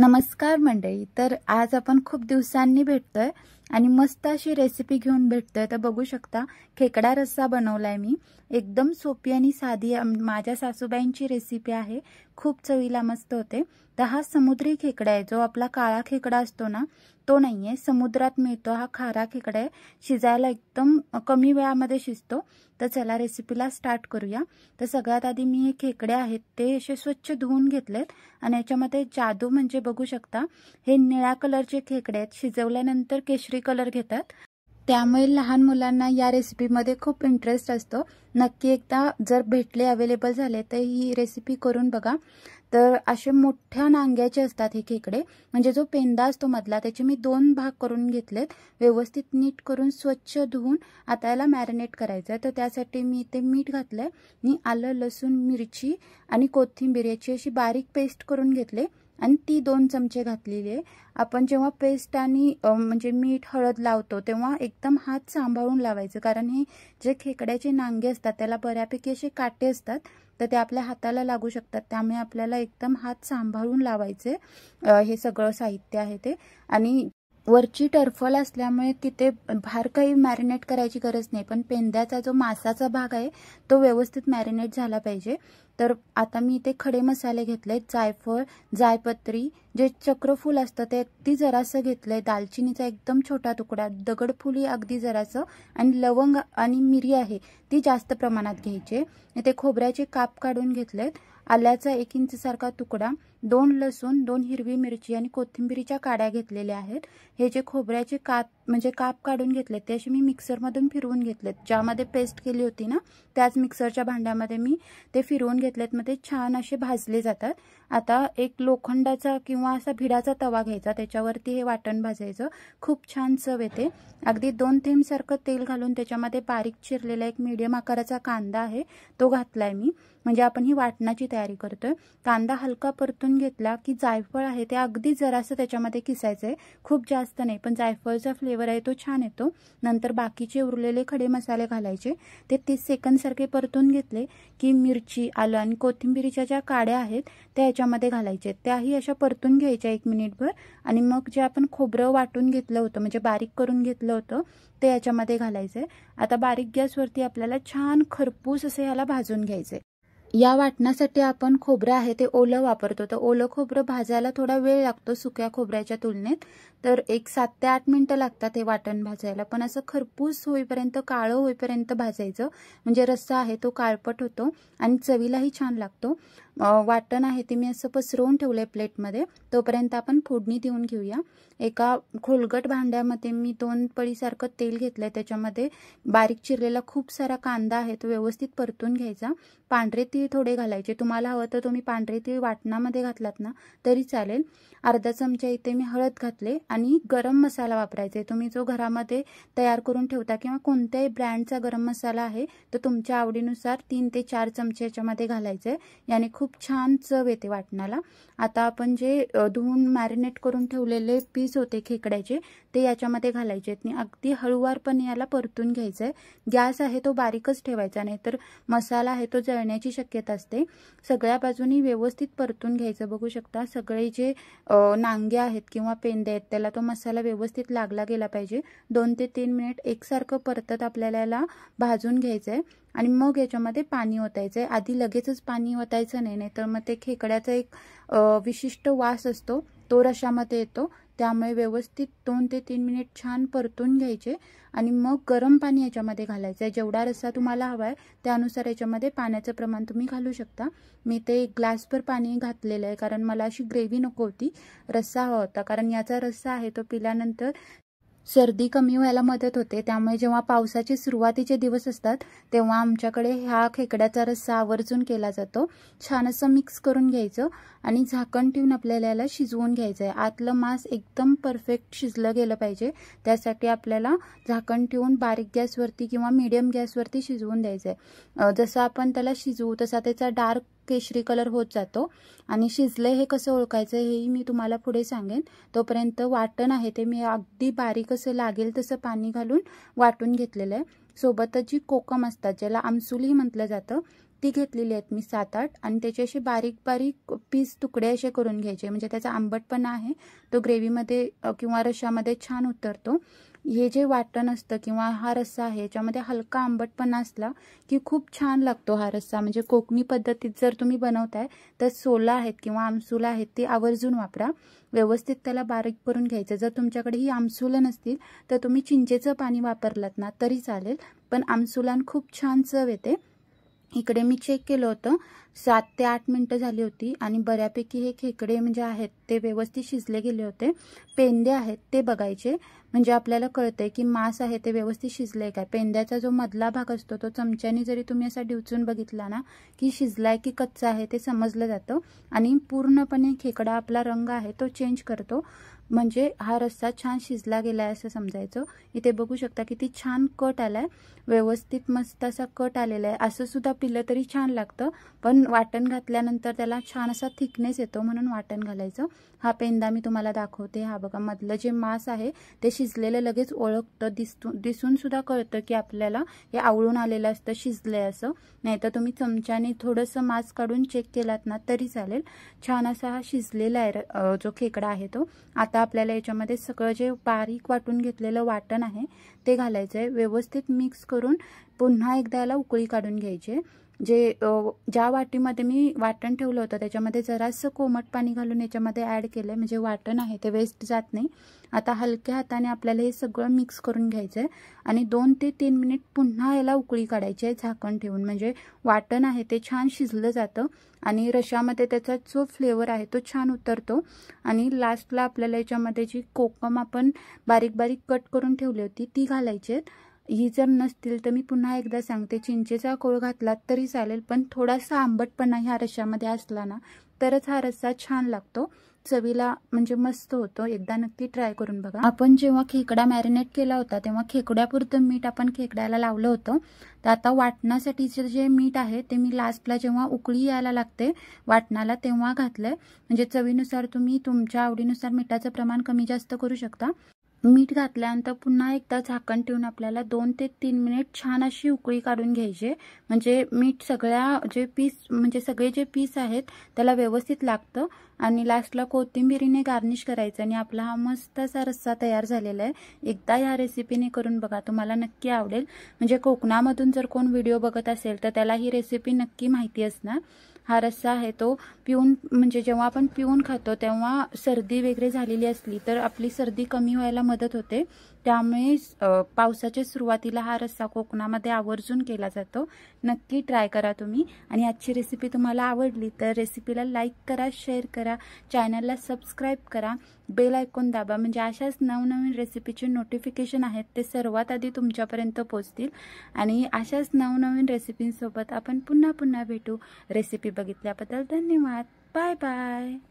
नमस्कार मंडळी। तर आज आपण खूप दिवसांनी भेटतोय आणि मस्त अशी रेसिपी घेऊन भेटतोय। तर बघू शकता खेकडा रस्सा बनवलाय मी। एकदम सोपी आणि साधी माझ्या सासूबाईंची रेसिपी आहे। खूप चवीला मस्त होते। तर हा समुद्री खेकडा आहे, जो आपला काळा खेकडा असतो ना तो नाहीये, समुद्रात मिळतो हा खारा खेकडा आहे। शिजायला एकदम कमी वेळामध्ये शिजतो। तर चला रेसिपीला स्टार्ट करूया। तर सगळ्यात आधी मी हे खेकडे आहेत ते असे स्वच्छ धुवून घेतलेत आणि याच्यामध्ये जादू म्हणजे बघू शकता हे निळ्या कलरचे खेकडे आहेत, शिजवल्यानंतर केशरी कलर घेतात। त्यामुळे लहान मुलांना या रेसिपीमध्ये खूप इंटरेस्ट असतो। नक्की एकदा जर भेटले अवेलेबल झाले तर ही रेसिपी करून बघा। तर असे मोठ्या नांग्याचे असतात हे खेकडे, म्हणजे जो पेंदा असतो मधला त्याचे मी 2 भाग करून घेतलेत। व्यवस्थित नीट करून स्वच्छ धुवून आता याला मॅरिनेट करायचं आहे। तर त्यासाठी मी इथे मीठ घातलंय आणि आलं लसूण मिरची आणि कोथिंबीर याची अशी बारीक पेस्ट करून घेतले आणि ती 2 चमचे घातलेली आहे। आपण जेव्हा पेस्ट आणि म्हणजे मीठ हळद लावतो तेव्हा एकदम हात सांभाळून लावायचं, कारण हे जे खेकड्याचे नांगे असतात त्याला बऱ्यापैकी असे काटे असतात, तर ते आपल्या हाताला लागू शकतात। त्यामुळे आपल्याला एकदम हात सांभाळून लावायचे। हे सगळं साहित्य आहे ते, आणि वरची टर्फल असल्यामुळे तिथे बाहेर काही मॅरिनेट करायची गरज नाही, पण पेंद्याचा जो मांसाचा भाग आहे तो व्यवस्थित मॅरिनेट झाला पाहिजे। तर आता मी इथे खडे मसाले घेतले, जायफळ जायपत्री, जे चक्रफूल असतं ते अगदी जरासं घेतलंय, दालचिनीचा एकदम छोटा तुकडा, दगडफुली अगदी जरासं, आणि लवंग आणि मिरी आहे ती जास्त प्रमाणात घ्यायची। इथे खोबऱ्याचे काप काढून घेतलेत, आल्याचा 1 इंच सारखा तुकडा, 2 लसूण, 2 हिरवी मिरची आणि कोथिंबीरीच्या काड्या घेतलेल्या आहेत। हे जे खोबऱ्याचे काप काढून घेतलेत ते असे मी मिक्सरमधून फिरवून घेतलेत, ज्यामध्ये पेस्ट केली होती ना त्याच मिक्सरच्या भांड्यामध्ये मी ते फिरवून घेतलेत, मध्ये छान असे भाजले जातात। आता एक लोखंडाचा किंवा असा भिडाचा तवा घ्यायचा, त्याच्यावरती हे वाटण भाजायचं, खूप छान चव येते। अगदी 2 थेंब सारखं तेल घालून त्याच्यामध्ये बारीक चिरलेला एक मीडियम आकाराचा कांदा आहे तो घातलाय मी, म्हणजे आपण ही वाटणाची तयारी करतोय। कांदा हलका परतून घेतला की जायफळ आहे ते अगदी जरासं त्याच्यामध्ये किसायचंय, खूप जास्त नाही, पण जायफळचा फ्लेवर आहे तो छान येतो। नंतर बाकीचे उरलेले खडे मसाले घालायचे, ते 30 सेकंद सारखे परतून घेतले की मिरची, आलं आणि कोथिंबीरीच्या ज्या काड्या आहेत त्या याच्यामध्ये घालायचे, त्याही अशा परतून घ्यायच्या 1 मिनिटभर, आणि मग जे आपण खोबरं वाटून घेतलं होतं म्हणजे बारीक करून घेतलं होतं ते याच्यामध्ये घालायचंय। आता बारीक गॅसवरती आपल्याला छान खरपूस असे याला भाजून घ्यायचे। या वाटणासाठी आपण खोबरं आहे ते ओलं वापरतो, तर ओलं खोबरं भाजायला थोडा वेळ लागतो सुक्या खोबऱ्याच्या तुलनेत, तर एक 7 ते 8 मिनिटं लागतात हे वाटण भाजायला। पण असं खरपूस होईपर्यंत, काळं होईपर्यंत भाजायचं, म्हणजे रस्सा आहे तो काळपट होतो आणि चवीलाही छान लागतो। वाटण आहे ते मी असं पसरवून ठेवलंय प्लेटमध्ये, तोपर्यंत आपण फोडणी देऊन घेऊया। एका खोलगट भांड्यामध्ये मी 2 पळीसारखं तेल घेतलंय, त्याच्यामध्ये बारीक चिरलेला खूप सारा कांदा आहे तो व्यवस्थित परतून घ्यायचा। पांढरे तीळ थोडे घालायचे, तुम्हाला हवं तर तुम्ही पांढरे तीळ वाटणामध्ये घातलात ना तरी चालेल। अर्धा चमचा इथे मी हळद घातले आणि गरम मसाला वापरायचा, तुम्ही जो घरामध्ये तयार करून ठेवता किंवा कोणत्याही ब्रँडचा गरम मसाला आहे तर तुमच्या आवडीनुसार 3 ते 4 चमचे याच्यामध्ये घालायचे, याने खूप छान चव येते वाटणाला। आता आपण जे धुवून मॅरिनेट करून ठेवलेले पीस होते खेकड्याचे ते याच्यामध्ये घालायचे आणि अगदी हळूवारपणे याला परतून घ्यायचंय। गॅस आहे तो बारीकच ठेवायचा, नाही तर मसाला आहे तो जळण्याची शक्यता असते। सगळ्या बाजूनी व्यवस्थित परतून घ्यायचं। बघू शकता सगळे जे नांगे आहेत किंवा पेंदे आहेत त्याला तो मसाला व्यवस्थित लागला गेला पाहिजे। 2 ते 3 मिनिट एकसारखं परतत आपल्याला याला भाजून घ्यायचंय आणि मग याच्यामध्ये पाणी ओतायचंय। आधी लगेचच पाणी ओतायचं नाही, नाहीतर मग ते खेकड्याचा एक विशिष्ट वास असतो तो रश्शामध्ये येतो, त्यामुळे व्यवस्थित 2 ते 3 मिनिट छान परतून घ्यायचे आणि मग गरम पाणी याच्यामध्ये घालायचं आहे। जेवढा रस्सा तुम्हाला हवा आहे त्यानुसार याच्यामध्ये पाण्याचं प्रमाण तुम्ही घालू शकता। मी ते 1 ग्लासभर पाणी घातलेलं आहे, कारण मला अशी ग्रेव्ही नको होती, रस्सा हवा होता, कारण याचा रस्सा आहे तो पिल्यानंतर सर्दी कमी व्हायला मदत होते। त्यामुळे जेव्हा पावसाचे सुरुवातीचे दिवस असतात तेव्हा आमच्याकडे ह्या खेकड्याचा रस्सा आवर्जून केला जातो। छान असं मिक्स करून घ्यायचं आणि झाकण ठेवून आपल्याला याला शिजवून घ्यायचं आहे। आतलं मांस एकदम परफेक्ट शिजलं गेलं पाहिजे, त्यासाठी आपल्याला झाकण ठेवून बारीक गॅसवरती किंवा मीडियम गॅसवरती शिजवून द्यायचं आहे। जसं आपण त्याला शिजवू तसा त्याचा डार्क केशरी कलर होत जातो, आणि शिजले हे कसं ओळखायचं हेही मी तुम्हाला पुढे सांगेन। तोपर्यंत वाटण आहे ते मी अगदी बारीक असं लागेल तसं पाणी घालून वाटून घेतलेलं आहे। सोबतच जी कोकम असतात ज्याला आमसुली म्हटलं जातं ती घेतलेली आहेत मी 7-8 आणि त्याचे असे बारीक बारीक पीस तुकडे असे करून घ्यायचे, म्हणजे त्याचा आंबटपणा आहे तो ग्रेव्हीमध्ये किंवा रश्श्यामध्ये छान उतरतो। हे जे वाटण असतं किंवा हा रस्सा आहे याच्यामध्ये हलका आंबटपणा असला की खूप छान लागतो हा रस्सा। म्हणजे कोकणी पद्धतीत जर तुम्ही बनवताय तर सोला आहेत किंवा आमसूल आहेत ते आवर्जून वापरा, व्यवस्थित त्याला बारीक करून घ्यायचं। जर तुमच्याकडे ही आमसूलं नसतील तर तुम्ही चिंचेचं पाणी वापरलात ना तरी चालेल, पण आमसुलान खूप छान चव येते। इकडे मी चेक केलं होतं 7 ते 8 मिनिटं झाली होती आणि बऱ्यापैकी हे खेकडे म्हणजे आहेत ते व्यवस्थित शिजले गेले होते। पेंदे आहेत ते बघायचे, म्हणजे आपल्याला कळतंय की मांस आहे ते व्यवस्थित शिजले काय। पेंद्याचा जो मधला भाग असतो तो चमच्याने जरी तुम्ही असा डिवचून बघितला ना की शिजलाय की कच्चा आहे ते समजलं जातं आणि पूर्णपणे खेकडा आपला रंग आहे तो चेंज करतो, म्हणजे हा रस्सा छान शिजला गेलाय असं समजायचं। इथे बघू शकता किती छान कट आलाय, व्यवस्थित मस्त असा कट आलेला आहे। असं सुद्धा पिलं तरी छान लागतं, पण वाटण घातल्यानंतर त्याला छान असा थिकनेस येतो म्हणून वाटण घालायचं। हा पेंदा मी तुम्हाला दाखवते, हा बघा मधलं जे मांस आहे ते शिजलेलं लगेच ओळखतं, दिसून सुद्धा कळतं की आपल्याला हे आवळून आलेलं असतं शिजलंय असं। नाहीतर तुम्ही चमच्याने थोडंसं मांस काढून चेक केलात ना तरी चालेल। छान असा हा शिजलेला आहे जो खेकडा आहे तो। आता आपल्याला याच्यामध्ये सगळं जे बारीक वाटून घेतलेलं वाटण आहे ते घालायचं आहे, व्यवस्थित मिक्स करून पुन्हा एकदा याला उकळी काढून घ्यायची। ज्या वाटीमध्ये मी वाटण ठेवलं होतं त्याच्यामध्ये जरासं कोमट पाणी घालून याच्यामध्ये ॲड केलं, म्हणजे वाटण आहे ते वेस्ट जात नाही। आता हलक्या हाताने आपल्याला हे सगळं मिक्स करून घ्यायचं आहे आणि 2 ते 3 मिनिट पुन्हा याला उकळी काढायची आहे झाकण ठेवून, म्हणजे वाटण आहे ते छान शिजलं जातं आणि रश्श्यामध्ये त्याचा जो फ्लेवर आहे तो छान उतरतो। आणि लास्टला आपल्याला याच्यामध्ये जी कोकम आपण बारीक बारीक कट करून ठेवली होती ती घालायची आहे। ही जर नसतील तर मी पुन्हा एकदा सांगते चिंचेचा कोळ घातलात तरी चालेल, पण थोडासा आंबटपणा ह्या रश्श्यामध्ये असला ना तरच हा रस्सा छान लागतो, चवीला म्हणजे मस्त होतो। एकदा नक्की ट्राय करून बघा। आपण जेव्हा खेकडा मॅरिनेट केला होता तेव्हा खेकड्यापुरतं मीठ आपण खेकड्याला लावलं होतं, तर आता वाटणासाठीचं जे मीठ आहे ते मी लास्टला जेव्हा उकळी यायला लागते वाटणाला तेव्हा घातलंय, म्हणजे चवीनुसार तुम्ही तुमच्या आवडीनुसार मिठाचं प्रमाण कमी जास्त करू शकता। मीठ घातल्यानंतर पुन्हा एकदा झाकण ठेवून आपल्याला 2 ते 3 मिनिट छान अशी उकळी काढून घ्यायची, म्हणजे मीठ सगळे जे पीस आहेत त्याला व्यवस्थित लागतं। आणि लास्टला कोथिंबीरीने गार्निश करायचं आणि आपला हा मस्त असा रस्सा तयार झालेला आहे। एकदा ह्या रेसिपीने करून बघा, तुम्हाला नक्की आवडेल। म्हणजे कोकणामधून जर कोण व्हिडिओ बघत असेल तर त्याला ही रेसिपी नक्की माहिती असणार। हा रस्सा आहे तो पिऊन, म्हणजे जेव्हा आपण पिऊन खातो तेव्हा सर्दी वगैरे झालेली असली तर आपली सर्दी कमी व्हायला मदत होते, त्यामुळे पावसाच्या सुरुवातीला हा रस्सा कोकणामध्ये आवर्जून केला जातो। नक्की ट्राय करा तुम्ही। आणि आजची रेसिपी तुम्हाला आवडली तर रेसिपीला लाईक करा, शेअर करा, चॅनलला सबस्क्राईब करा, बेल आयकॉन दाबा, म्हणजे अशाच नवनवीन रेसिपीचे नोटिफिकेशन आहेत ते सर्वात आधी तुमच्यापर्यंत पोहोचतील। आणि अशाच नवनवीन रेसिपींसोबत आपण पुन्हा भेटू। रेसिपी बघितल्याबद्दल धन्यवाद, बाय बाय।